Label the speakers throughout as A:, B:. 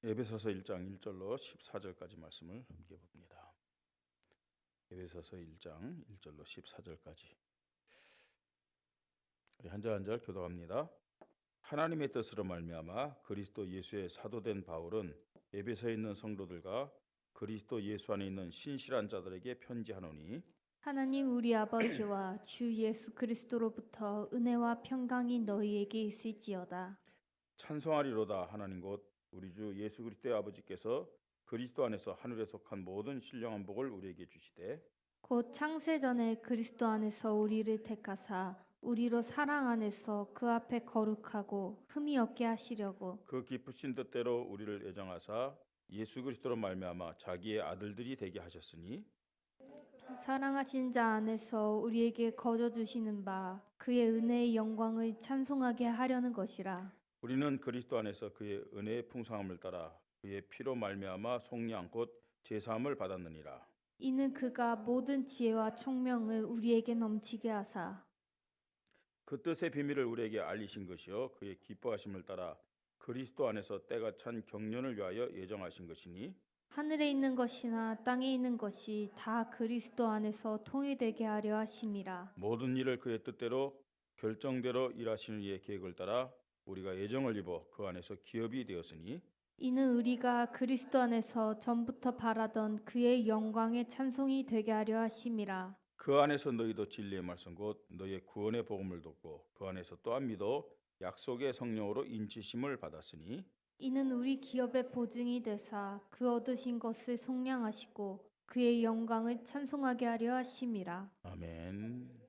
A: 에베소서 1장 1절로 14절까지 말씀을 함께 봅니다. 에베소서 1장 1절로 14절까지 우리 한 절 한 절 교독합니다. 하나님의 뜻으로 말미암아 그리스도 예수의 사도된 바울은 에베소에 있는 성도들과 그리스도 예수 안에 있는 신실한 자들에게 편지하노니
B: 하나님 우리 아버지와 주 예수 그리스도로부터 은혜와 평강이 너희에게 있을지어다.
A: 찬송하리로다. 하나님 곧 우리 주 예수 그리스도의 아버지께서 그리스도 안에서 하늘에 속한 모든 신령한 복을 우리에게 주시되
B: 곧 창세전에 그리스도 안에서 우리를 택하사 우리로 사랑 안에서 그 앞에 거룩하고 흠이 없게 하시려고
A: 그 기쁘신 뜻대로 우리를 애정하사 예수 그리스도로 말미암아 자기의 아들들이 되게 하셨으니
B: 사랑하신 자 안에서 우리에게 거저 주시는 바 그의 은혜의 영광을 찬송하게 하려는 것이라.
A: 우리는 그리스도 안에서 그의 은혜의 풍성함을 따라 그의 피로 말미암아 속량 곧 제사함을 받았느니라.
B: 이는 그가 모든 지혜와 총명을 우리에게 넘치게 하사
A: 그 뜻의 비밀을 우리에게 알리신 것이요 그의 기뻐하심을 따라 그리스도 안에서 때가 찬 경륜을 위하여 예정하신 것이니
B: 하늘에 있는 것이나 땅에 있는 것이 다 그리스도 안에서 통일되게 하려 하심이라.
A: 모든 일을 그의 뜻대로 결정대로 일하시는 이의 계획을 따라 우리가 예정을 입어 그 안에서 기업이 되었으니
B: 이는 우리가 그리스도 안에서 전부터 바라던 그의 영광의 찬송이 되게 하려 하심이라.
A: 그 안에서 너희도 진리의 말씀 곧 너희의 구원의 복음을 듣고 그 안에서 또한 믿어 약속의 성령으로 인치심을 받았으니
B: 이는 우리 기업의 보증이 되사 그 얻으신 것을 속량하시고 그의 영광을 찬송하게 하려 하심이라.
A: 아멘.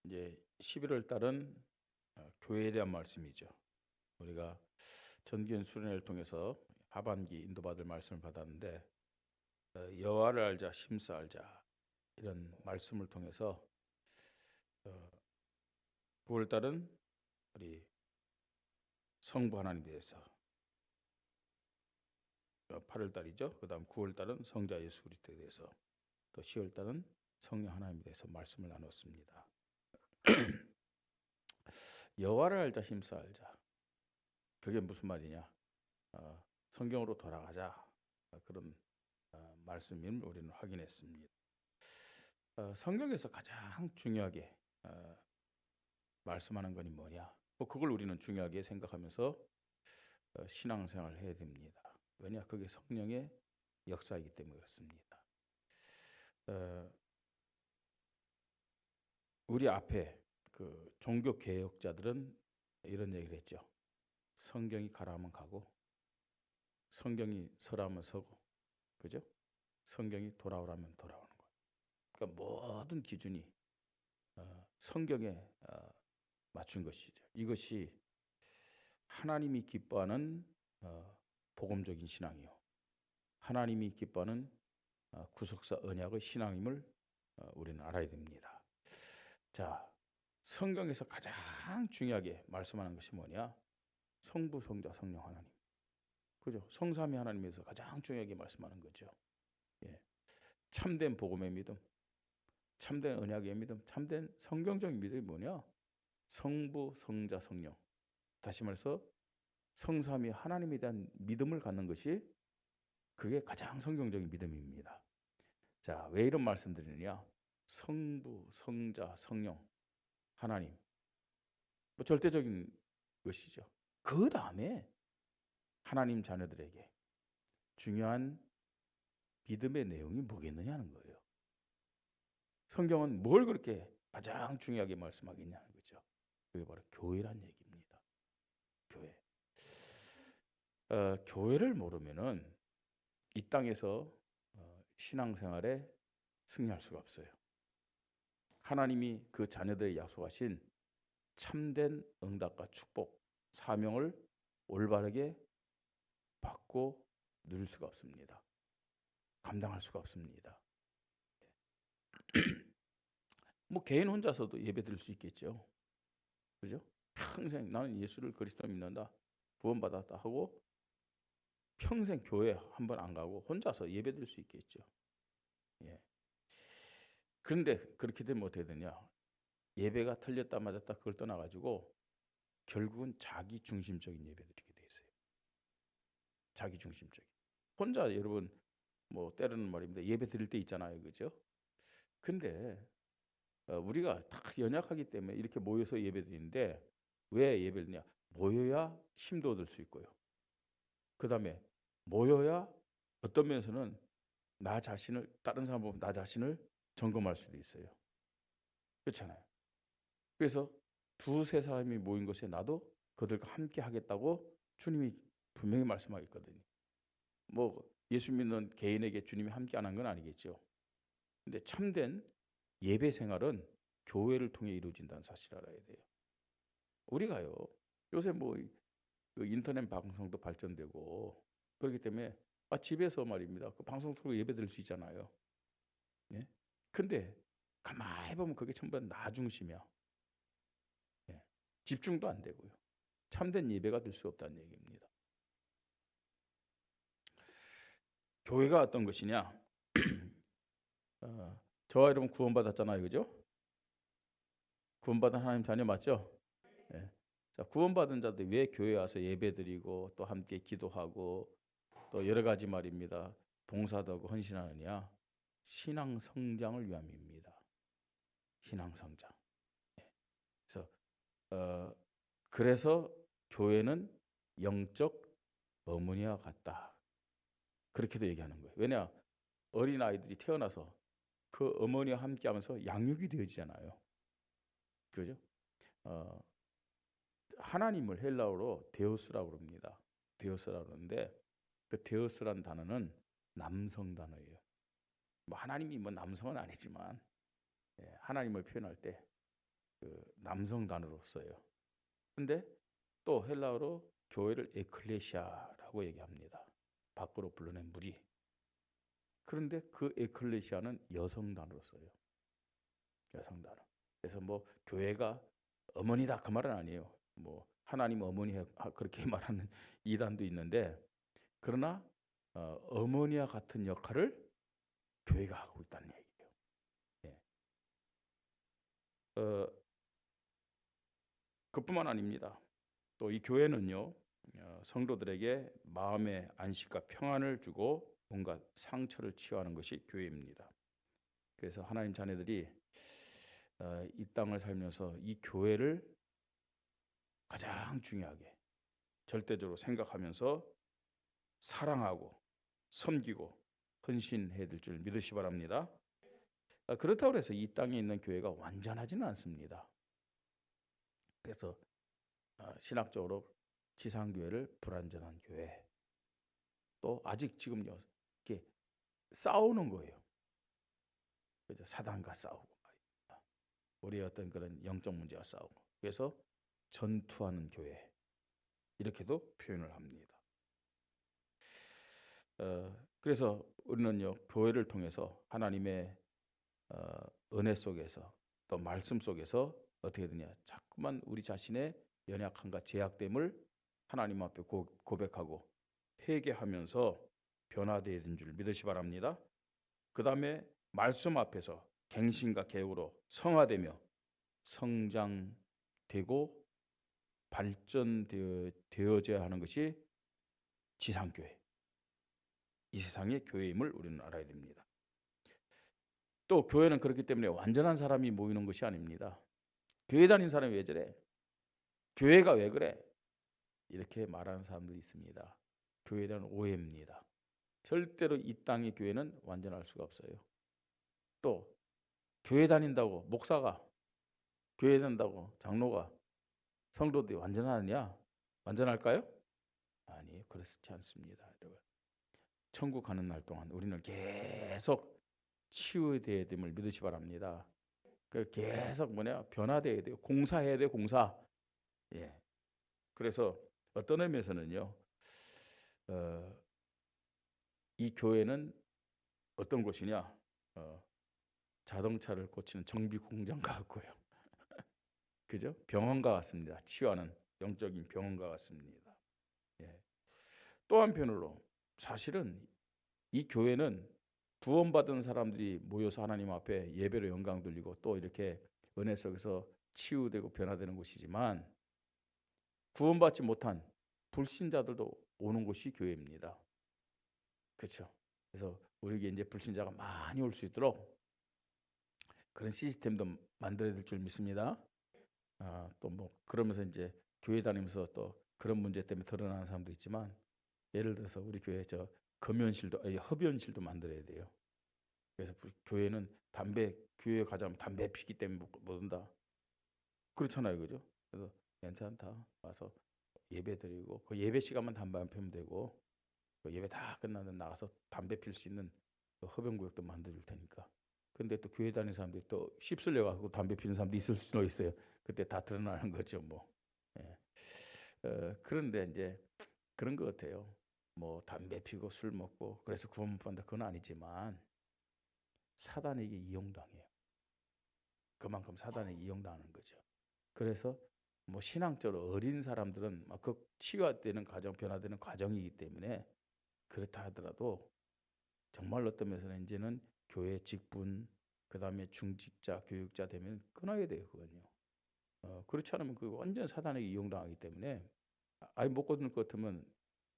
A: 이제 11월 달은 교회에 대한 말씀이죠. 우리가 전기현 수련회를 통해서 하반기 인도받을 말씀을 받았는데 여호와를 알자 심사 알자 이런 말씀을 통해서 9월 달은 우리 성부 하나님에 대해서 8월 달이죠. 그다음 9월 달은 성자 예수 그리스도에 대해서 또 10월 달은 성령 하나님에 대해서 말씀을 나눴습니다. 여호와를 알자 심사 알자. 그게 무슨 말이냐? 성경으로 돌아가자. 그런 말씀을 우리는 확인했습니다. 성경에서 가장 중요하게 말씀하는 것이 뭐냐? 그걸 우리는 중요하게 생각하면서 신앙생활을 해야 됩니다. 왜냐? 그게 성령의 역사이기 때문에 그렇습니다. 우리 앞에 그 종교 개혁자들은 이런 얘기를 했죠. 성경이 가라면 가고 성경이 서라면 서고 그죠? 성경이 돌아오라면 돌아오는 것. 그러니까 모든 기준이 성경에 맞춘 것이죠. 이것이 하나님이 기뻐하는 복음적인 신앙이요. 하나님이 기뻐하는 구속사 언약의 신앙임을 우리는 알아야 됩니다. 자, 성경에서 가장 중요하게 말씀하는 것이 뭐냐? 성부, 성자, 성령 하나님. 그죠? 성삼위 하나님에서 가장 중요하게 말씀하는 거죠. 예. 참된 복음의 믿음, 참된 언약의 믿음, 참된 성경적인 믿음이 뭐냐? 성부, 성자, 성령. 다시 말해서 성삼위 하나님에 대한 믿음을 갖는 것이 그게 가장 성경적인 믿음입니다. 자, 왜 이런 말씀드리느냐? 성부, 성자, 성령, 하나님. 뭐 절대적인 것이죠. 그 다음에 하나님 자녀들에게 중요한 믿음의 내용이 뭐겠느냐는 거예요. 성경은 뭘 그렇게 가장 중요하게 말씀하겠냐는 거죠. 그게 바로 교회란 얘기입니다. 교회. 교회를 모르면은 이 땅에서 신앙생활에 승리할 수가 없어요. 하나님이 그 자녀들에게 약속하신 참된 응답과 축복, 사명을 올바르게 받고 누릴 수가 없습니다. 감당할 수가 없습니다. 뭐 개인 혼자서도 예배 드릴 수 있겠죠. 그죠? 평생 나는 예수를 그리스도 믿는다. 구원받았다 하고 평생 교회 한 번 안 가고 혼자서 예배 드릴 수 있겠죠. 예. 그런데 그렇게 되면 어떻게 되냐? 예배가 틀렸다 맞았다 그걸 떠나가지고 결국은 자기 중심적인 예배드리게 돼 있어요. 자기 중심적인. 혼자 여러분 뭐 때로는 말입니다. 예배 드릴 때 있잖아요, 그죠? 근데 우리가 다 연약하기 때문에 이렇게 모여서 예배 드리는데 왜 예배를 드냐? 모여야 힘도 얻을 수 있고요. 그 다음에 모여야 어떤 면에서는 나 자신을 다른 사람 보면 나 자신을 점검할 수도 있어요. 그렇잖아요. 그래서 두세 사람이 모인 것에 나도 그들과 함께 하겠다고 주님이 분명히 말씀하셨거든요. 뭐 예수 믿는 개인에게 주님이 함께 안 한 건 아니겠죠. 근데 참된 예배 생활은 교회를 통해 이루어진다는 사실을 알아야 돼요. 우리가요 요새 뭐 그 인터넷 방송도 발전되고 그렇기 때문에 집에서 말입니다. 그 방송 틀고 예배 드릴 수 있잖아요. 예? 근데 가만히 보면 그게 전부 다 나 중심이야. 예. 집중도 안 되고요. 참된 예배가 될 수 없다는 얘기입니다. 교회가 어떤 것이냐? 저와 여러분 구원받았잖아요, 그죠? 구원받은 하나님 자녀 맞죠? 예. 자, 구원받은 자들 왜 교회 와서 예배드리고 또 함께 기도하고 또 여러 가지 말입니다. 봉사도 하고 헌신하느냐? 신앙 성장을 위함입니다. 신앙 성장. 그래서 그래서 교회는 영적 어머니와 같다. 그렇게도 얘기하는 거예요. 왜냐? 어린 아이들이 태어나서 그 어머니와 함께하면서 양육이 되어지잖아요. 그죠? 하나님을 헬라어로 데우스라고 그럽니다. 데우스라고 그러는데 그 데우스란 단어는 남성 단어예요. 뭐 하나님이 뭐 남성은 아니지만 하나님을 표현할 때 그 남성 단어로 써요. 근데 또 헬라어로 교회를 에클레시아라고 얘기합니다. 밖으로 불러낸 무리. 그런데 그 에클레시아는 여성 단어로 써요. 여성 단어. 그래서 뭐 교회가 어머니다 그 말은 아니에요. 뭐 하나님 어머니 그렇게 말하는 이단도 있는데 그러나 어머니와 같은 역할을 교회가 하고 있다는 얘기예요. 예. 그뿐만 아닙니다. 또 이 교회는요 성도들에게 마음의 안식과 평안을 주고 온갖 상처를 치유하는 것이 교회입니다. 그래서 하나님 자녀들이 이 땅을 살면서 이 교회를 가장 중요하게 절대적으로 생각하면서 사랑하고 섬기고 헌신해야 될 줄 믿으시 바랍니다. 그렇다고 해서 이 땅에 있는 교회가 완전하지는 않습니다. 그래서 신학적으로 지상교회를 불완전한 교회, 또 아직 지금요 이렇게 싸우는 거예요. 그죠? 사단과 싸우고 말입니다. 우리의 어떤 그런 영적 문제와 싸우고, 그래서 전투하는 교회 이렇게도 표현을 합니다. 그래서 우리는요 교회를 통해서 하나님의 은혜 속에서 또 말씀 속에서 어떻게 되냐, 자꾸만 우리 자신의 연약함과 제약됨을 하나님 앞에 고백하고 회개하면서 변화되어야 되는 줄 믿으시 바랍니다. 그 다음에 말씀 앞에서 갱신과 개우로 성화되며 성장되고 발전되어져야 하는 것이 지상교회, 이 세상의 교회임을 우리는 알아야 됩니다. 또 교회는 그렇기 때문에 완전한 사람이 모이는 것이 아닙니다. 교회 다니는 사람이 왜 저래? 교회가 왜 그래? 이렇게 말하는 사람들이 있습니다. 교회에 대한 오해입니다. 절대로 이 땅의 교회는 완전할 수가 없어요. 또 교회 다닌다고 목사가, 교회 다닌다고 장로가, 성도들이 완전하느냐? 완전할까요? 아니, 그렇지 않습니다. 여러분. 천국 가는 날 동안 우리는 계속 치유되어야 됨을 믿으시 바랍니다. 계속 변화되어야 돼요. 공사해야 돼요. 공사. 예. 그래서 어떤 의미에서는요, 이 교회는 어떤 곳이냐? 자동차를 고치는 정비 공장 같고요. 그죠? 병원과 같습니다. 치유하는 영적인 병원과 같습니다. 예. 또 한편으로 사실은 이 교회는 구원받은 사람들이 모여서 하나님 앞에 예배로 영광 돌리고 또 이렇게 은혜 속에서 치유되고 변화되는 곳이지만 구원받지 못한 불신자들도 오는 곳이 교회입니다. 그렇죠? 그래서 우리에게 이제 불신자가 많이 올 수 있도록 그런 시스템도 만들어야 될 줄 믿습니다. 또 뭐 그러면서 이제 교회 다니면서 또 그런 문제 때문에 드러나는 사람도 있지만, 예를 들어서 우리 교회 저 흡연실도 만들어야 돼요. 그래서 교회는 교회에 가자면 담배 피기 때문에 못 온다. 그렇잖아요, 그죠? 그래서 괜찮다. 와서 예배 드리고 그 예배 시간만 담배 안 피우면 되고, 그 예배 다 끝나면 나가서 담배 필 수 있는 그 흡연구역도 만들어줄 테니까. 근데 또 교회 다니는 사람들이 또 휩쓸려 가지고 담배 피우는 사람도 있을 수도 있어요. 그때 다 드러나는 거죠, 뭐. 예. 그런데 이제 그런 것 같아요. 뭐 담배 피고 술 먹고 그래서 구원 못 받는다, 그건 아니지만 사단에게 이용당해요. 그만큼 사단에 이용당하는 거죠. 그래서 뭐 신앙적으로 어린 사람들은 막 그 치유되는 과정, 변화되는 과정이기 때문에 그렇다 하더라도 정말 어떤 면에서는 이제는 교회 직분, 그 다음에 중직자, 교육자 되면 끊어야 돼요, 그건요. 그렇지 않으면 그 완전 사단에게 이용당하기 때문에 아예 못 거둘 것 같으면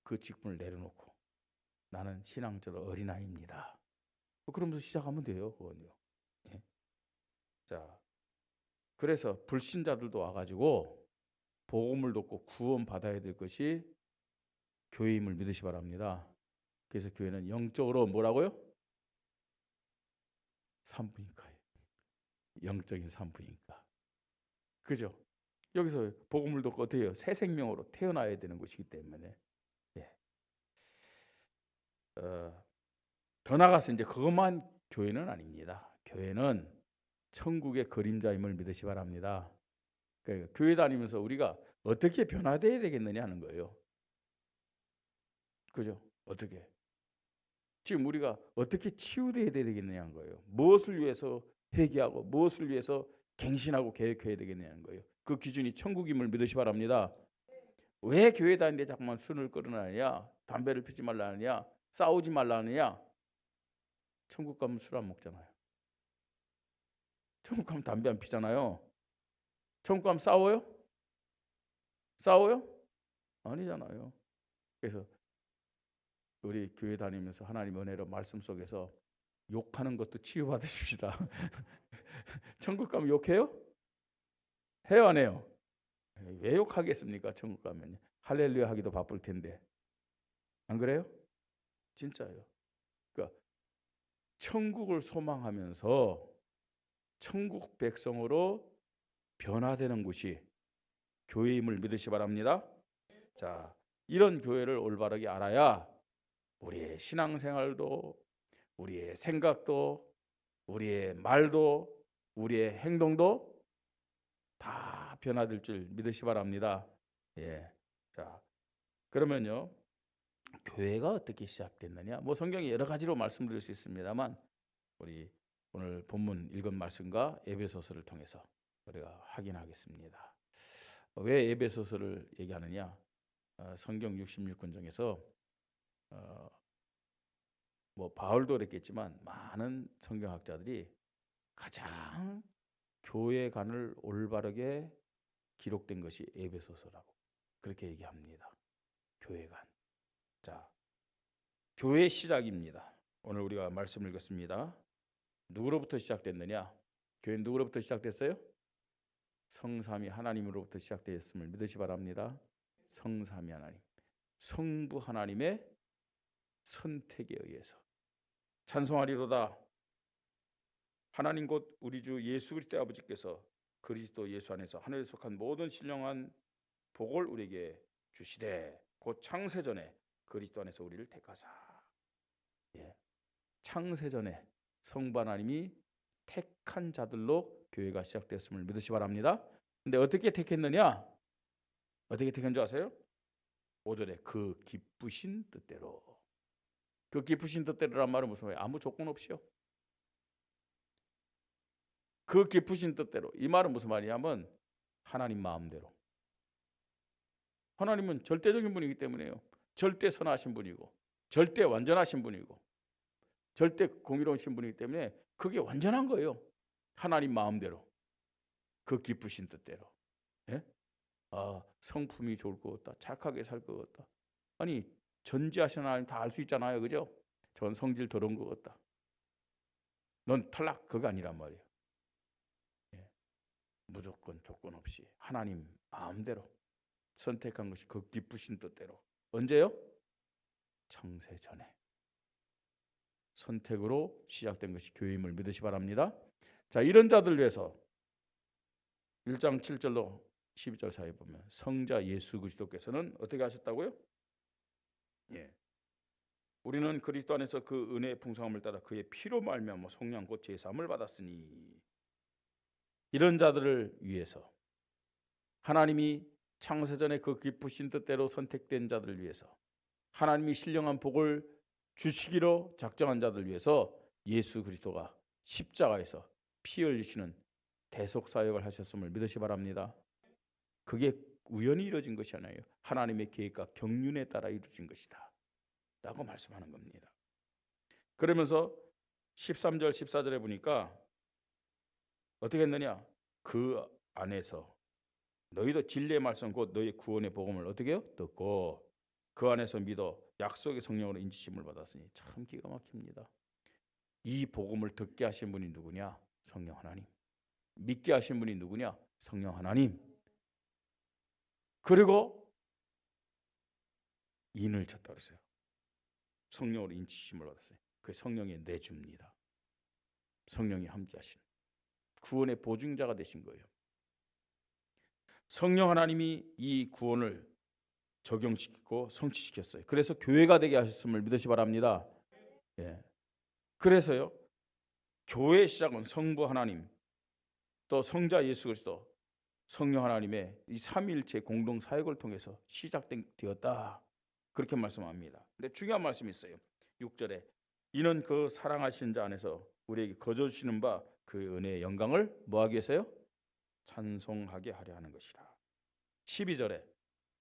A: 그 직분을 내려놓고 나는 신앙적으로 어린아이입니다. 그러면서 시작하면 돼요, 그건요. 예. 자, 그래서 불신자들도 와가지고 복음을 듣고 구원 받아야 될 것이 교회임을 믿으시 바랍니다. 그래서 교회는 영적으로 뭐라고요? 산부인과예요. 영적인 산부인과. 그죠? 여기서 복음을 듣고 어떻게 해요? 새 생명으로 태어나야 되는 것이기 때문에. 예. 더 나아가서 이제 그것만 교회는 아닙니다. 교회는 천국의 그림자임을 믿으시 바랍니다. 그러니까 교회 다니면서 우리가 어떻게 변화되어야 되겠느냐 하는 거예요. 그죠? 어떻게? 지금 우리가 어떻게 치유되어야 되겠느냐는 거예요. 무엇을 위해서 회개하고 무엇을 위해서 갱신하고 계획해야 되겠느냐는 거예요. 그 기준이 천국임을 믿으시 바랍니다. 왜 교회 다니는데 자꾸만 술을 끌어나느냐, 담배를 피지 말라느냐, 싸우지 말라느냐? 천국 가면 술 안 먹잖아요. 천국 가면 담배 안 피잖아요. 천국 가면 싸워요? 싸워요? 아니잖아요. 그래서 우리 교회 다니면서 하나님 은혜로 말씀 속에서 욕하는 것도 치유받으십시다. 천국 가면 욕해요? 해요, 안 해요? 왜 욕하겠습니까? 천국 가면 할렐루야 하기도 바쁠 텐데. 안 그래요? 진짜예요. 그러니까 천국을 소망하면서 천국 백성으로 변화되는 곳이 교회임을 믿으시 바랍니다. 자, 이런 교회를 올바르게 알아야 우리의 신앙생활도, 우리의 생각도, 우리의 말도, 우리의 행동도 다 변화될 줄 믿으시 바랍니다. 예. 자, 그러면요, 교회가 어떻게 시작됐느냐? 뭐 성경이 여러 가지로 말씀드릴 수 있습니다만, 우리 오늘 본문 읽은 말씀과 에베소서를 통해서 우리가 확인하겠습니다. 왜 에베소서를 얘기하느냐? 성경 66권 중에서 뭐 바울도 그랬겠지만 많은 성경학자들이 가장 교회관을 올바르게 기록된 것이 에베소서라고 그렇게 얘기합니다. 교회관. 자, 교회 시작입니다. 오늘 우리가 말씀을 읽었습니다. 누구로부터 시작됐느냐? 교회는 누구로부터 시작됐어요? 성삼위 하나님으로부터 시작되었음을 믿으시 바랍니다. 성삼위 하나님, 성부 하나님의 선택에 의해서 찬송하리로다. 하나님 곧 우리 주 예수 그리스도의 아버지께서 그리스도 예수 안에서 하늘에 속한 모든 신령한 복을 우리에게 주시되 곧 창세전에 그리스도 안에서 우리를 택하사. 예. 창세전에 성부 하나님이 택한 자들로 교회가 시작되었음을 믿으시 바랍니다. 근데 어떻게 택했느냐? 어떻게 택한 줄 아세요? 5절에 그 기쁘신 뜻대로. 그 기쁘신 뜻대로란 말은 무슨 말이에요? 아무 조건 없이요. 그 기쁘신 뜻대로. 이 말은 무슨 말이냐면 하나님 마음대로. 하나님은 절대적인 분이기 때문에요. 절대 선하신 분이고 절대 완전하신 분이고 절대 공의로우신 분이기 때문에 그게 완전한 거예요. 하나님 마음대로. 그 기쁘신 뜻대로. 예? 성품이 좋을 것 같다. 착하게 살 것 같다. 아니 전지하신 하나님 다 알 수 있잖아요. 그죠? 전 성질 더러운 것 같다. 넌 탈락. 그거 아니란 말이에요. 예. 무조건 조건 없이 하나님 마음대로 선택한 것이 그 기쁘신 뜻대로. 언제요? 창세 전에. 선택으로 시작된 것이 교회임을 믿으시 바랍니다. 자, 이런 자들 위해서 1장 7절로 12절 사이에 보면 성자 예수 그리스도께서는 어떻게 하셨다고요? 예. 우리는 그리스도 안에서 그 은혜의 풍성함을 따라 그의 피로 말미암아 성령 곧 제사함을 받았으니, 이런 자들을 위해서 하나님이 창세전에 그 기쁘신 뜻대로 선택된 자들을 위해서 하나님이 신령한 복을 주시기로 작정한 자들을 위해서 예수 그리스도가 십자가에서 피 흘리시는 대속 사역을 하셨음을 믿으시 바랍니다. 그게 우연히 이루어진 것이 아니에요. 하나님의 계획과 경륜에 따라 이루어진 것이다 라고 말씀하는 겁니다. 그러면서 13절 14절에 보니까 어떻게 했느냐? 그 안에서 너희도 진리의 말씀 곧 너희 구원의 복음을 어떻게 해요? 듣고 그 안에서 믿어 약속의 성령으로 인치심을 받았으니. 참 기가 막힙니다. 이 복음을 듣게 하신 분이 누구냐? 성령 하나님. 믿게 하신 분이 누구냐? 성령 하나님. 그리고 인을 쳤다 그랬어요. 성령으로 인치심을 받았어요. 그게 성령의 내주입니다. 성령이 함께 하시는 구원의 보증자가 되신 거예요. 성령 하나님이 이 구원을 적용시키고 성취시켰어요. 그래서 교회가 되게 하셨음을 믿으시 바랍니다. 예. 그래서요, 교회의 시작은 성부 하나님, 또 성자 예수 그리스도, 성령 하나님의 이 삼위일체 공동 사역을 통해서 시작되었다. 그렇게 말씀합니다. 근데 중요한 말씀이 있어요. 6절에 이는 그 사랑하신 자 안에서 우리에게 거저 주시는 바 그 은혜의 영광을 뭐하기 위해서요? 찬송하게 하려 하는 것이라. 12절에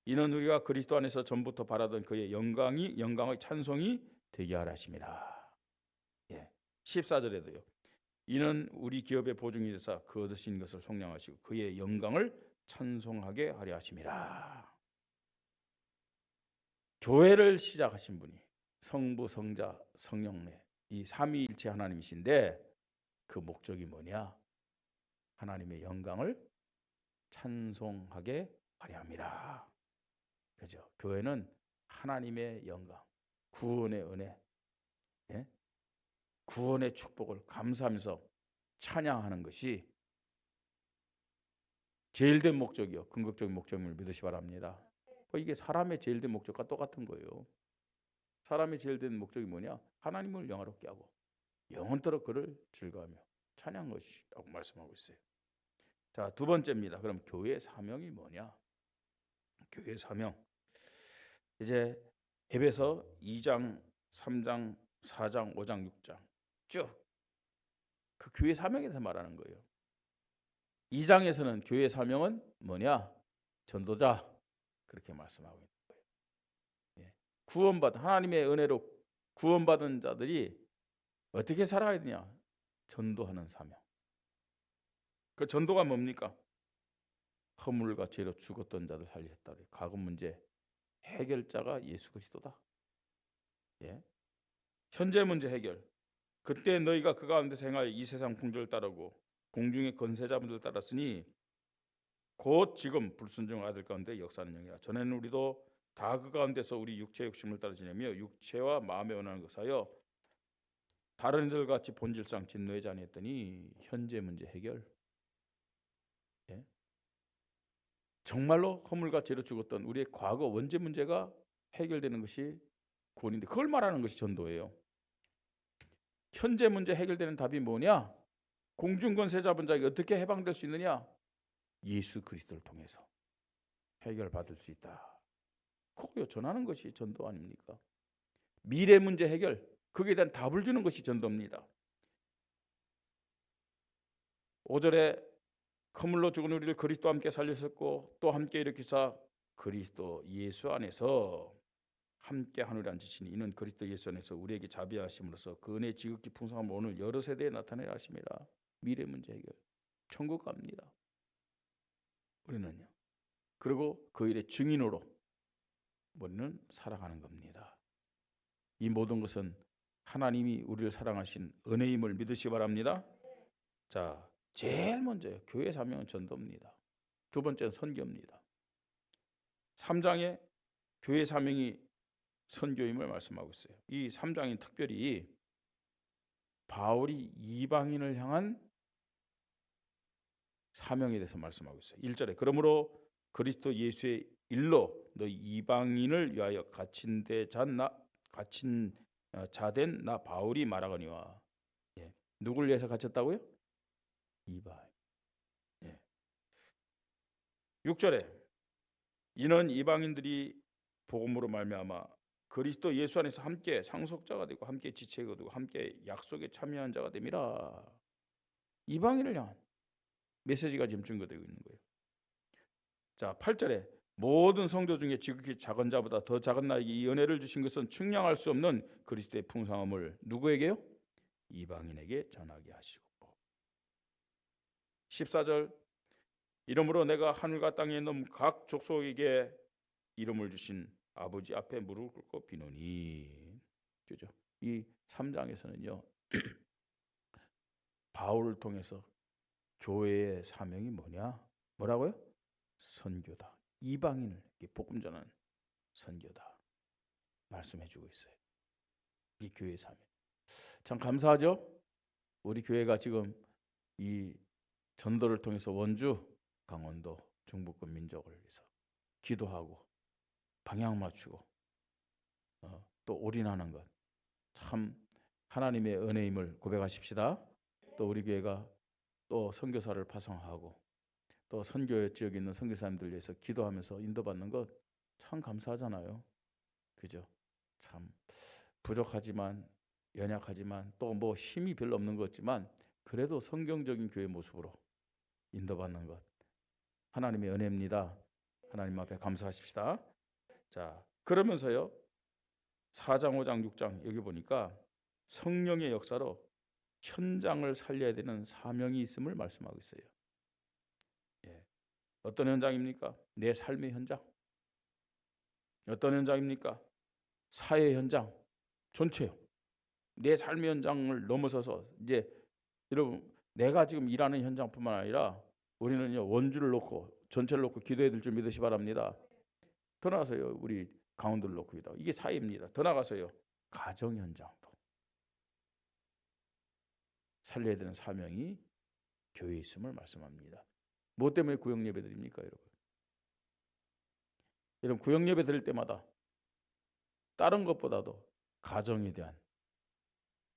A: 이는 우리가 그리스도 안에서 전부터 바라던 그의 영광의 찬송이 되게 하라 하심이라. 예. 14절에도요. 이는 우리 기업의 보증이 되사 그 얻으신 것을 속량하시고 그의 영광을 찬송하게 하려 하심이라. 교회를 시작하신 분이 성부, 성자, 성령의 이 삼위일체 하나님이신데 그 목적이 뭐냐? 하나님의 영광을 찬송하게 하려 함이라. 그죠? 교회는 하나님의 영광, 구원의 은혜, 예? 구원의 축복을 감사하면서 찬양하는 것이 제일된 목적이요, 근극적인 목적임을 믿으시 바랍니다. 이게 사람의 제일된 목적과 똑같은 거예요. 사람의 제일된 목적이 뭐냐? 하나님을 영화롭게 하고 영원토록 그를 즐거워하며 찬양한 것이라고 말씀하고 있어요. 자, 두 번째입니다. 그럼 교회의 사명이 뭐냐? 교회의 사명. 이제 에베소 2장, 3장, 4장, 5장, 6장 쭉 그 교회 사명에 대해서 말하는 거예요. 2장에서는 교회 사명은 뭐냐? 전도자. 그렇게 말씀하고 있는 거예요. 예. 구원받은 하나님의 은혜로 구원받은 자들이 어떻게 살아야 되냐? 전도하는 사명. 그 전도가 뭡니까? 허물과 죄로 죽었던 자들 살리셨다. 가금 문제 해결자가 예수 그리스도다. 예. 현재 문제 해결. 그때 너희가 그 가운데서 행하여 이 세상 풍조를 따르고 공중의 권세자분들 따랐으니 곧 지금 불순종 아들 가운데 역사하는 영이라. 전에는 우리도 다 그 가운데서 우리 육체의 욕심을 따라 지내며 육체와 마음에 원하는 것하여 다른 이들 같이 본질상 진노의 자니했더니 현재 문제 해결. 예? 정말로 허물과 죄로 죽었던 우리의 과거 원죄 문제가 해결되는 것이 구원인데 그걸 말하는 것이 전도예요. 현재 문제 해결되는 답이 뭐냐? 공중권세 잡은 자에게 어떻게 해방될 수 있느냐? 예수 그리스도를 통해서 해결받을 수 있다. 그거 전하는 것이 전도 아닙니까? 미래 문제 해결, 거기에 대한 답을 주는 것이 전도입니다. 5절에 허물로 죽은 우리를 그리스도와 함께 살리셨고 또 함께 일으키사 그리스도 예수 안에서 함께 하늘에 앉으시니 이는 그리스도 예수 안에서 우리에게 자비하심으로써 그 은혜의 지극히 풍성함을 오늘 여러 세대에 나타내라 하심이라. 미래 문제 해결, 천국 갑니다. 우리는요, 그리고 그 일의 증인으로 우리는 살아가는 겁니다. 이 모든 것은 하나님이 우리를 사랑하신 은혜임을 믿으시기 바랍니다. 자, 제일 먼저 교회 사명은 전도입니다. 두 번째는 선교입니다. 3장에 교회 사명이 선교임을 말씀하고 있어요. 이 3장이 특별히 바울이 이방인을 향한 사명에 대해서 말씀하고 있어요. 1절에 그러므로 그리스도 예수의 일로 너희 이방인을 위하여 갇힌 자된 나 바울이 말하거니와. 예. 누굴 위해서 갇혔다고요? 이방인. 예. 6절에 이는 이방인들이 복음으로 말미암아 그리스도 예수 안에서 함께 상속자가 되고 함께 지체가 되고 함께 약속에 참여한 자가 됨이라. 이방인을 향한 메시지가 지금 증거되고 있는 거예요. 자, 8절에 모든 성도 중에 지극히 작은 자보다 더 작은 나에게 이 은혜를 주신 것은 측량할 수 없는 그리스도의 풍성함을 누구에게요? 이방인에게 전하게 하시고. 14절 이러므로 내가 하늘과 땅에 있는 각 족속에게 이름을 주신 아버지 앞에 무릎을 꿇고 비노니. 그죠? 이 3장에서는요. 바울을 통해서 교회의 사명이 뭐냐? 뭐라고요? 선교다. 이방인을 복음 전하는 선교다. 말씀해 주고 있어요. 이 교회의 사명. 참 감사하죠? 우리 교회가 지금 이 전도를 통해서 원주, 강원도, 중부권 민족을 위해서 기도하고 방향 맞추고 또 올인하는 것. 참 하나님의 은혜임을 고백하십시다. 또 우리 교회가 또 선교사를 파송하고 또 선교 지역에 있는 선교사님들 위해서 기도하면서 인도받는 것 참 감사하잖아요. 그죠? 참 부족하지만 연약하지만 또 뭐 힘이 별로 없는 것 같지만 그래도 성경적인 교회 모습으로 인도받는 것 하나님의 은혜입니다. 하나님 앞에 감사하십시다. 자, 그러면서요 4장 5장 6장 여기 보니까 성령의 역사로 현장을 살려야 되는 사명이 있음을 말씀하고 있어요. 예. 어떤 현장입니까? 내 삶의 현장. 어떤 현장입니까? 사회 현장 전체요. 내 삶의 현장을 넘어서서 이제 여러분 내가 지금 일하는 현장뿐만 아니라 우리는요 원주를 놓고 전체를 놓고 기도해야 될 줄 믿으시 바랍니다. 더 나가서요 우리 강원도를 놓고 기도. 이게 사회입니다. 더 나가서요 가정 현장도 살려야 되는 사명이 교회에 있음을 말씀합니다. 뭐 때문에 구역 예배 드립니까, 여러분? 여러분 구역 예배 드릴 때마다 다른 것보다도 가정에 대한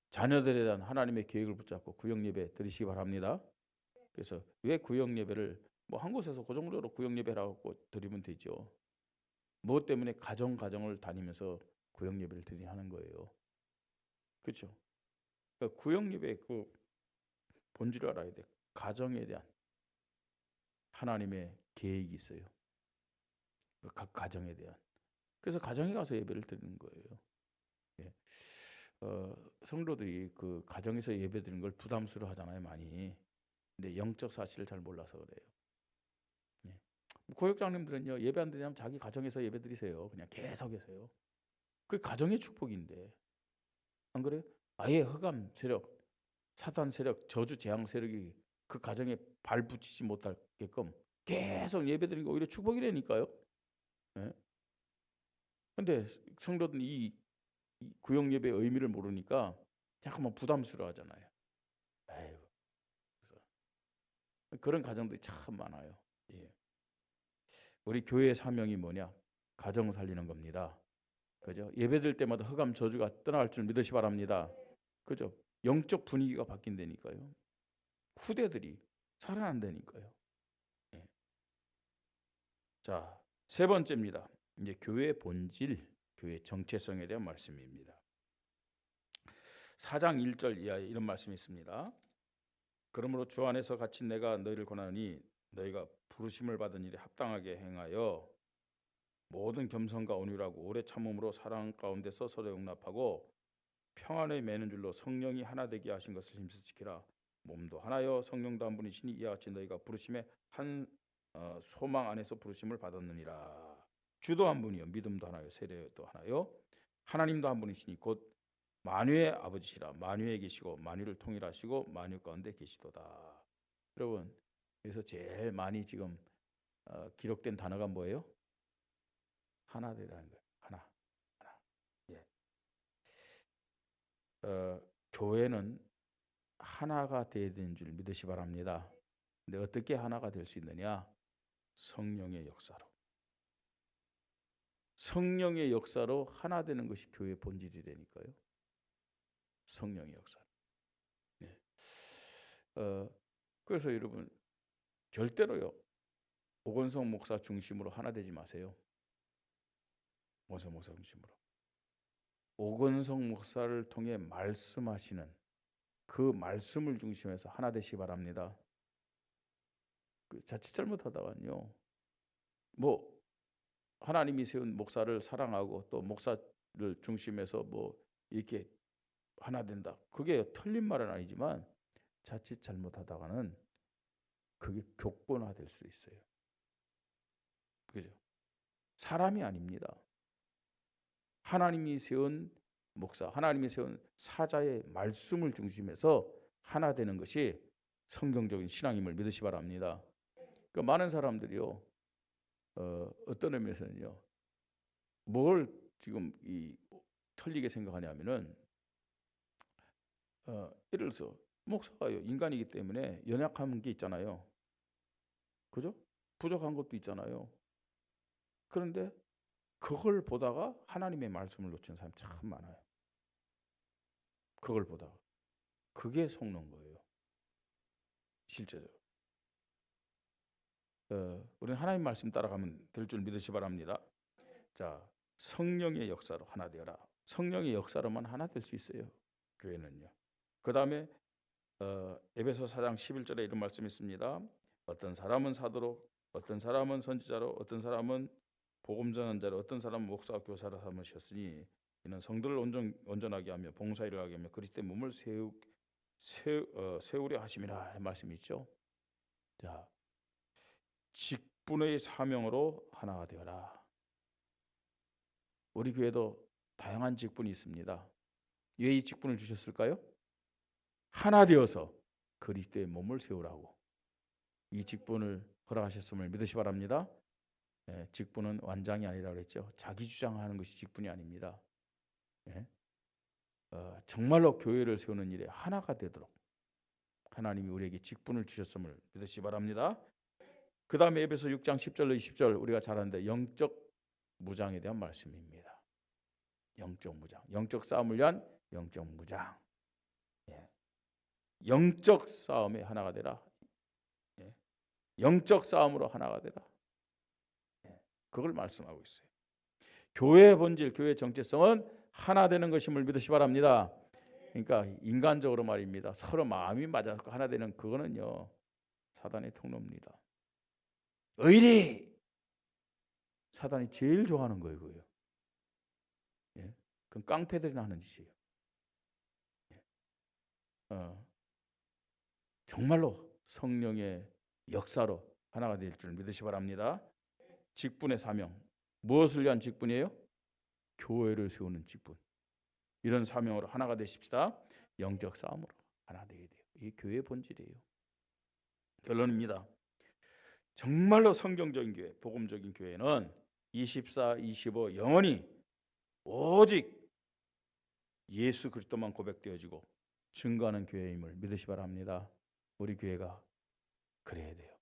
A: 자녀들에 대한 하나님의 계획을 붙잡고 구역 예배 드리시기 바랍니다. 그래서 왜 구역 예배를 뭐 한 곳에서 고정적으로 구역 예배라고 드리면 되죠. 뭐 때문에 가정을 다니면서 구역 예배를 드리냐 하는 거예요. 그렇죠? 그러니까 구역 예배의 그 본질을 알아야 돼. 가정에 대한 하나님의 계획이 있어요. 각 가정에 대한. 그래서 가정에 가서 예배를 드리는 거예요. 예. 성도들이 그 가정에서 예배 드리는 걸 부담스러워 하잖아요, 많이. 근데 영적 사실을 잘 몰라서 그래요. 예. 고역장님들은요, 예배 안 드리면 자기 가정에서 예배 드리세요. 그냥 계속해서요. 그게 가정의 축복인데. 안 그래요? 아예 흑암 세력, 사탄 세력, 저주 재앙 세력이 그 가정에 발 붙이지 못하게끔 계속 예배 드리는 게 오히려 축복이라니까요. 예. 근데 성도들은 이 구역 예배의 의미를 모르니까 잠깐만 부담스러워 하잖아요. 에휴. 그런 가정들이 참 많아요. 예. 우리 교회의 사명이 뭐냐? 가정 살리는 겁니다. 그죠? 예배드릴 때마다 흑암 저주가 떠나갈 줄 믿으시 바랍니다. 그죠? 영적 분위기가 바뀐다니까요. 후대들이 살아난다니까요. 예. 자, 세 번째입니다. 이제 교회의 본질, 교회의 정체성에 대한 말씀입니다. 4장 1절 이하에 이런 말씀이 있습니다. 그러므로 주 안에서 갇힌 내가 너희를 권하니 너희가 부르심을 받은 일에 합당하게 행하여 모든 겸손과 온유하고 오래 참음으로 사랑 가운데서 서로 용납하고 평안에 매는 줄로 성령이 하나 되게 하신 것을 힘써 지키라. 몸도 하나요 성령도 한 분이시니 이와 같이 너희가 부르심에 한 소망 안에서 부르심을 받았느니라. 주도 한 분이요, 믿음도 하나요, 세례도 하나요. 하나님도 한 분이시니 곧 만유의 아버지시라. 만유에 계시고 만유를 통일하시고 만유 가운데 계시도다. 여러분, 그래서 제일 많이 지금 기록된 단어가 뭐예요? 하나 되라는 거예요. 하나. 예. 교회는 하나가 되어야 되는 줄 믿으시 바랍니다. 근데 어떻게 하나가 될 수 있느냐? 성령의 역사로. 성령의 역사로 하나 되는 것이 교회의 본질이 되니까요. 성령의 역사. 네. 그래서 여러분, 절대로요, 오건성 목사 중심으로 하나 되지 마세요. 오건성 목사 중심으로. 오건성 목사를 통해 말씀하시는 그 말씀을 중심해서 하나 되시기 바랍니다. 자칫 잘못하다가요, 뭐 하나님이 세운 목사를 사랑하고 또 목사를 중심해서 뭐 이렇게 하나 된다, 그게 틀린 말은 아니지만 자칫 잘못하다가는 그게 교권화될 수 있어요. 그죠? 사람이 아닙니다. 하나님이 세운 목사, 하나님이 세운 사자의 말씀을 중심해서 하나 되는 것이 성경적인 신앙임을 믿으시 바랍니다. 그 많은 사람들이요, 어떤 의미에서는요, 뭘 지금 이 틀리게 생각하냐면은, 예를 들어서 목사가요, 인간이기 때문에 연약한 게 있잖아요. 그죠? 부족한 것도 있잖아요. 그런데 그걸 보다가 하나님의 말씀을 놓치는 사람이 참 많아요. 그걸 보다가. 그게 속는 거예요. 실제로. 우리는 하나님 말씀 따라가면 될 줄 믿으시 바랍니다. 자, 성령의 역사로 하나 되어라. 성령의 역사로만 하나 될 수 있어요, 교회는요. 그 다음에 에베소 4장 11절에 이런 말씀이 있습니다. 어떤 사람은 사도로, 어떤 사람은 선지자로, 어떤 사람은 복음 전환자로, 어떤 사람은 목사와 교사로 삼으셨으니 이는 성도를 온전하게 하며 봉사일을 하게 하며 그리스도의 몸을 세우려 하심이라 말씀이 있죠. 자, 직분의 사명으로 하나가 되어라. 우리 교회도 다양한 직분이 있습니다. 왜 이 직분을 주셨을까요? 하나 되어서 그리스도의 몸을 세우라고 이 직분을 허락하셨음을 믿으시 바랍니다. 직분은 완장이 아니라 그랬죠. 자기 주장하는 것이 직분이 아닙니다. 정말로 교회를 세우는 일에 하나가 되도록 하나님이 우리에게 직분을 주셨음을 믿으시 바랍니다. 그 다음에 에베소 6장 10절로 20절 우리가 잘 아는데 영적 무장에 대한 말씀입니다. 영적 무장, 영적 싸움을 위한 영적 무장. 영적 싸움에 하나가 되라. 영적 싸움으로 하나가 되라. 그걸 말씀하고 있어요. 교회의 본질, 교회의 정체성은 하나 되는 것임을 믿으시 바랍니다. 그러니까 인간적으로 말입니다. 서로 마음이 맞아서 하나 되는 그거는요, 사단의 통로입니다. 의리! 사단이 제일 좋아하는 거예요, 그거요. 그건 깡패들이나 하는 짓이에요. 정말로 성령의 역사로 하나가 될 줄 믿으시 바랍니다. 직분의 사명, 무엇을 위한 직분이에요? 교회를 세우는 직분. 이런 사명으로 하나가 되십시다. 영적 싸움으로 하나 되어야 돼요. 이게 교회의 본질이에요. 결론입니다. 정말로 성경적인 교회, 복음적인 교회는 24, 25 영원히 오직 예수 그리스도만 고백되어지고 증거하는 교회임을 믿으시 바랍니다. 우리 교회가 그래야 돼요.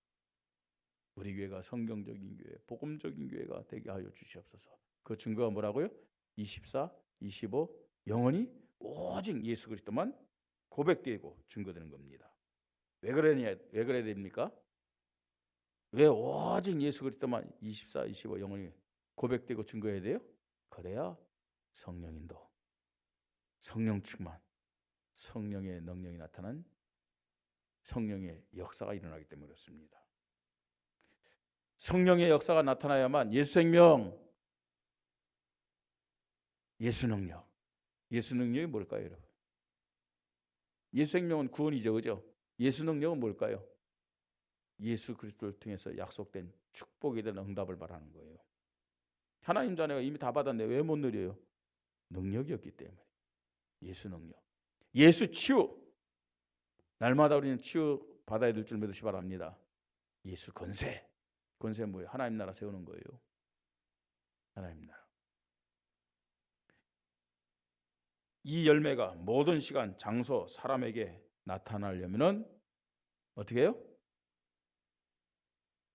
A: 우리 교회가 성경적인 교회, 복음적인 교회가 되게 하여 주시옵소서. 그 증거가 뭐라고요? 24, 25 영원히 오직 예수 그리스도만 고백되고 증거되는 겁니다. 왜 그래야 됩니까? 왜 오직 예수 그리스도만 24, 25 영원히 고백되고 증거해야 돼요? 그래야 성령 인도, 성령 충만, 성령의 능력이 나타난 성령의 역사가 일어나기 때문에 그렇습니다. 성령의 역사가 나타나야만 예수 생명, 예수 능력. 예수 능력이 뭘까요, 여러분? 예수 생명은 구원이죠, 그죠? 예수 능력은 뭘까요? 예수 그리스도를 통해서 약속된 축복에 대한 응답을 말하는 거예요. 하나님 자녀가 이미 다 받았는데 왜 못 누려요? 능력이었기 때문에. 예수 능력. 예수 치유. 날마다 우리는 치유 받아야 될 줄 믿으시 바랍니다. 예수 권세. 권세 뭐예요? 하나님 나라 세우는 거예요. 하나님 나라. 이 열매가 모든 시간, 장소, 사람에게 나타나려면은 어떻게 해요?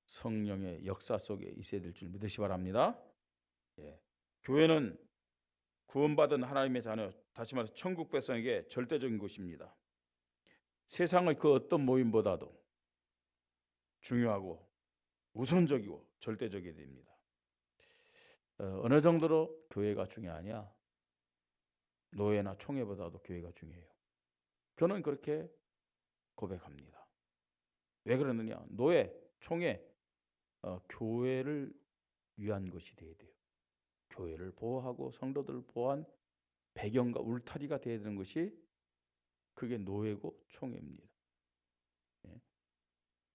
A: 성령의 역사 속에 있어야 될 줄 믿으시 바랍니다. 예. 교회는 구원받은 하나님의 자녀, 다시 말해서 천국 백성에게 절대적인 것입니다. 세상의 그 어떤 모임보다도 중요하고 우선적이고 절대적이 됩니다. 어느 정도로 교회가 중요하냐? 노예나 총회보다도 교회가 중요해요. 저는 그렇게 고백합니다. 왜 그러느냐? 노예, 총회, 교회를 위한 것이 돼야 돼요. 교회를 보호하고 성도들을 보호한 배경과 울타리가 돼야 되는 것이 그게 노예고 총회입니다. 예.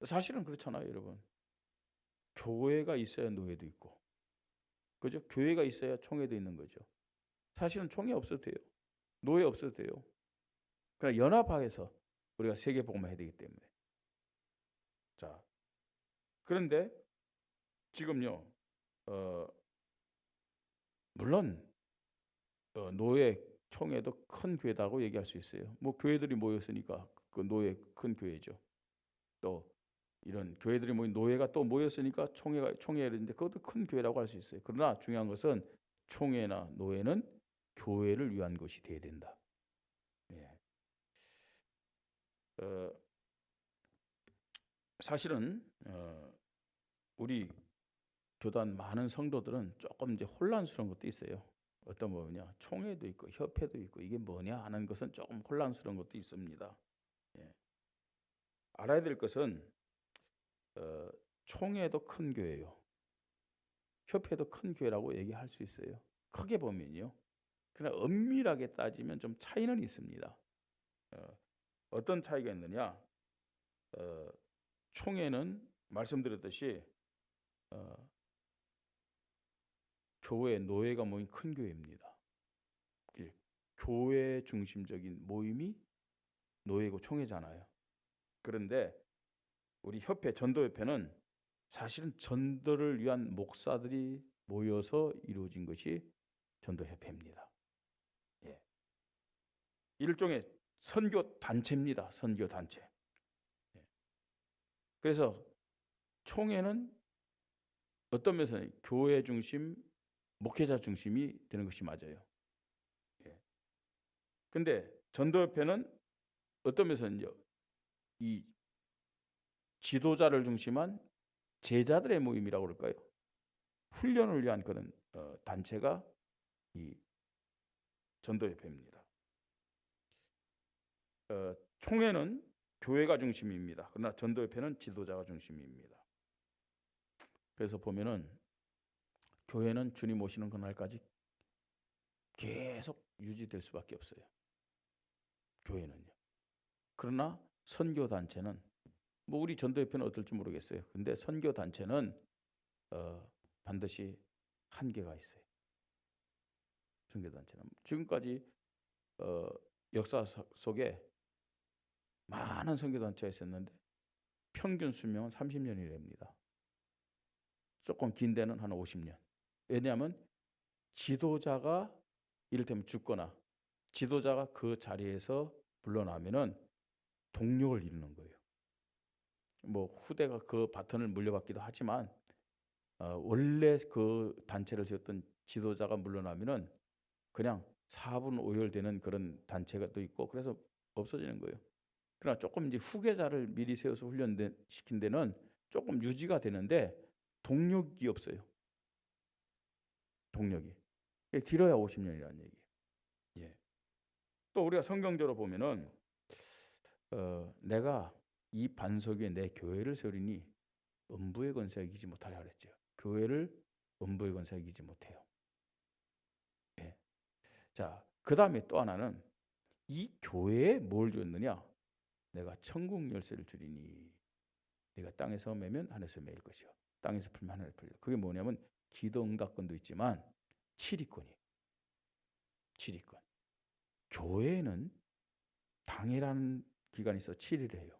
A: 사실은 그렇잖아요, 여러분. 교회가 있어야 노예도 있고, 그죠? 교회가 있어야 총회도 있는 거죠. 사실은 총회 없어도 돼요. 노예 없어도 돼요. 그러나 연합하여서 우리가 세계 복음을 해야 되기 때문에. 자, 그런데 지금요, 물론 노예 총회도 큰 교회다고 얘기할 수 있어요. 뭐 교회들이 모였으니까 그 노예 큰 교회죠. 또 이런 교회들이 모인 노예가 또 모였으니까 총회인데 그것도 큰 교회라고 할 수 있어요. 그러나 중요한 것은 총회나 노예는 교회를 위한 것이 돼야 된다. 예. 사실은 우리 교단 많은 성도들은 조금 이제 혼란스러운 것도 있어요. 어떤 뭐냐, 총회도 있고 협회도 있고 이게 뭐냐 하는 것은 조금 혼란스러운 것도 있습니다. 예. 알아야 될 것은 총회도 큰 교회예요. 협회도 큰 교회라고 얘기할 수 있어요. 크게 보면요. 그러나 엄밀하게 따지면 좀 차이는 있습니다. 어떤 차이가 있느냐? 총회는 말씀드렸듯이 교회 노예가 모인 큰 교회입니다. 교회 중심적인 모임이 노예고 총회잖아요. 그런데 우리 협회, 전도협회는 사실은 전도를 위한 목사들이 모여서 이루어진 것이 전도협회입니다. 예. 일종의 선교 단체입니다. 선교 단체. 예. 그래서 총회는 어떤 면에서는 교회 중심, 목회자 중심이 되는 것이 맞아요. 예. 근데 전도협회는 어떤 면에서는요, 이 지도자를 중심한 제자들의 모임이라고 그럴까요? 훈련을 위한 그런 단체가 이 전도협회입니다. 총회는 교회가 중심입니다. 그러나 전도협회는 지도자가 중심입니다. 그래서 보면은 교회는 주님 오시는 그날까지 계속 유지될 수밖에 없어요. 교회는요. 그러나 선교 단체는 뭐 우리 전도협회는 어떨지 모르겠어요. 근데 선교 단체는 반드시 한계가 있어요. 선교 단체는 지금까지 역사 속에 많은 선교 단체가 있었는데 평균 수명은 30년이랍니다. 조금 긴 데는 한 50년. 왜냐하면 지도자가 이를테면 죽거나 지도자가 그 자리에서 물러나면은 동력을 잃는 거예요. 뭐 후대가 그 바톤을 물려받기도 하지만 원래 그 단체를 세웠던 지도자가 물러나면은 그냥 4분 오열되는 그런 단체가 또 있고 그래서 없어지는 거예요. 그러나 조금 이제 후계자를 미리 세워서 훈련시킨 데는 조금 유지가 되는데 동력이 없어요. 동력이. 길어야 50년이라는 얘기예요. 예. 또 우리가 성경적으로 보면은 내가 이 반석 위에 내 교회를 세우리니 음부의 권세가 이기지 못하려 그랬죠. 교회를 음부의 권세가 이기지 못해요. 예. 자, 그 다음에 또 하나는 이 교회에 뭘 줬느냐? 내가 천국 열쇠를 주리니, 내가 땅에서 매면 하늘에서 매일 것이요 땅에서 풀면 하늘에서 풀리라. 그게 뭐냐면 기도 응답권도 있지만 7위권이에요. 7위권. 교회는 당회라는 기관이 있어 7위를 해요.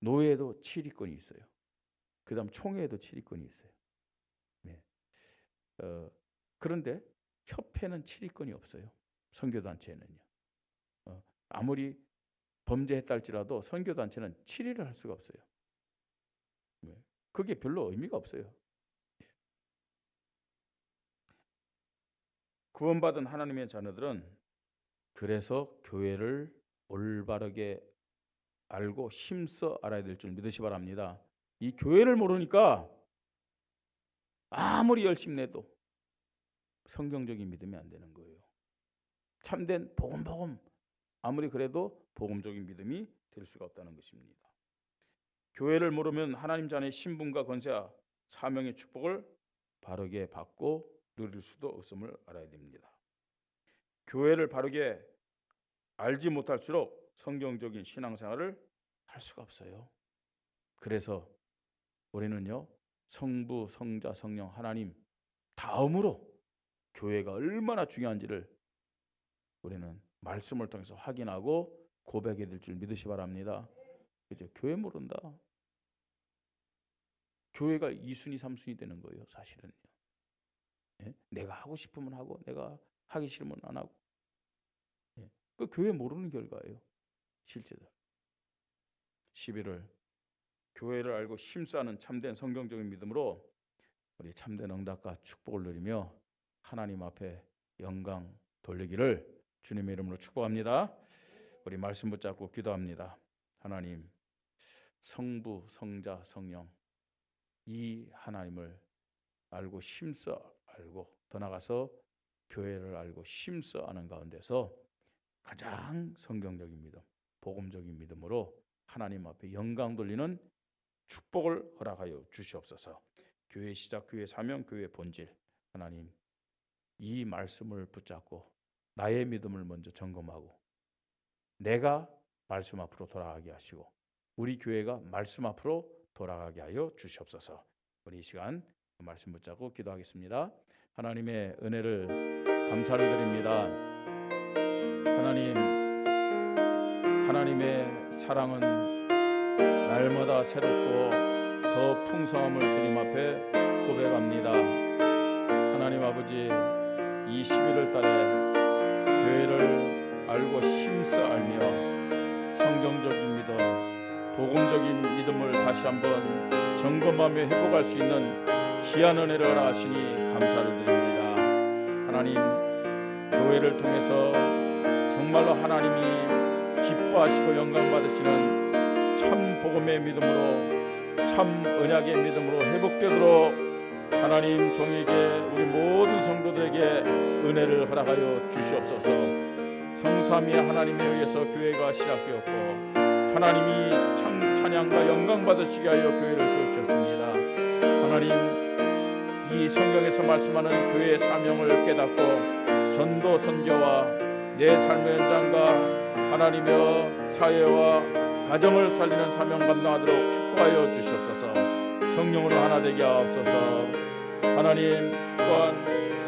A: 노예도 7위권이 있어요. 그 다음 총회에도 7위권이 있어요. 네. 그런데 협회는 7위권이 없어요. 선교단체는요. 아무리 범죄했다 할지라도 선교단체는 7위를 할 수가 없어요. 네. 그게 별로 의미가 없어요. 구원받은 하나님의 자녀들은 그래서 교회를 올바르게 알고 힘써 알아야 될 줄 믿으시 바랍니다. 이 교회를 모르니까 아무리 열심히 내도 성경적인 믿음이 안 되는 거예요. 참된 복음 아무리 그래도 복음적인 믿음이 될 수가 없다는 것입니다. 교회를 모르면 하나님 자녀의 신분과 권세와 사명의 축복을 바르게 받고 누릴 수도 없음을 알아야 됩니다. 교회를 바르게 알지 못할수록 성경적인 신앙생활을 할 수가 없어요. 그래서 우리는요, 성부, 성자, 성령, 하나님 다음으로 교회가 얼마나 중요한지를 우리는 말씀을 통해서 확인하고 고백해야 될 줄 믿으시 바랍니다. 그죠? 교회 모른다. 교회가 2순위, 3순위 되는 거예요, 사실은요. 예? 내가 하고 싶으면 하고 내가 하기 싫으면 안 하고. 예? 그 교회 모르는 결과예요, 실제로. 11월 교회를 알고 힘써하는 참된 성경적인 믿음으로 우리 참된 응답과 축복을 누리며 하나님 앞에 영광 돌리기를 주님의 이름으로 축복합니다. 우리 말씀 붙잡고 기도합니다. 하나님, 성부, 성자, 성령 이 하나님을 알고 힘써 알고 더 나아가서 교회를 알고 힘써 아는 가운데서 가장 성경적인 믿음, 복음적인 믿음으로 하나님 앞에 영광 돌리는 축복을 허락하여 주시옵소서. 교회 시작, 교회 사명, 교회 본질, 하나님 이 말씀을 붙잡고 나의 믿음을 먼저 점검하고 내가 말씀 앞으로 돌아가게 하시고 우리 교회가 말씀 앞으로 돌아가게 하여 주시옵소서. 우리 이 시간 말씀 붙잡고 기도하겠습니다. 하나님의 은혜를 감사를 드립니다. 하나님, 하나님의 사랑은 날마다 새롭고 더 풍성함을 주님 앞에 고백합니다. 하나님 아버지, 이 11월 달에 교회를 알고 힘써 알며 성경적인 믿음, 복음적인 믿음을 다시 한번 점검하며 회복할 수 있는 귀한 은혜를 허락하시니 감사를 드립니다. 하나님, 교회를 통해서 정말로 하나님이 기뻐하시고 영광 받으시는 참 복음의 믿음으로, 참 언약의 믿음으로 회복되도록 하나님 종에게, 우리 모든 성도들에게 은혜를 허락하여 주시옵소서. 성삼위 하나님에 의해서 교회가 시작되었고 하나님이 참 찬양과 영광 받으시게 하여 교회를 세우셨습니다. 하나님, 이 성경에서 말씀하는 교회의 사명을 깨닫고 전도 선교와 내 삶의 현장과 하나님의 사회와 가정을 살리는 사명 감당하도록 축복하여 주시옵소서. 성령으로 하나 되게 하옵소서. 하나님 또한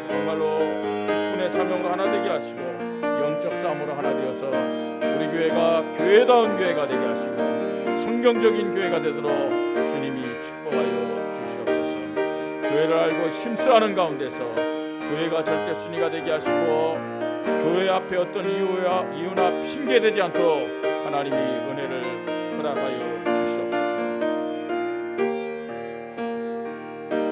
A: 정말로 기쁨의 사명으로 하나 되게 하시고 영적 싸움으로 하나 되어서 우리 교회가 교회다운 교회가 되게 하시고 성경적인 교회가 되도록 주님이 축복하여 주시옵소서. 교회를 알고 힘써하는 가운데서 교회가 절대 순위가 되게 하시고 교회 앞에 어떤 이유나 핑계되지 않도록 하나님이 은혜를 허락하여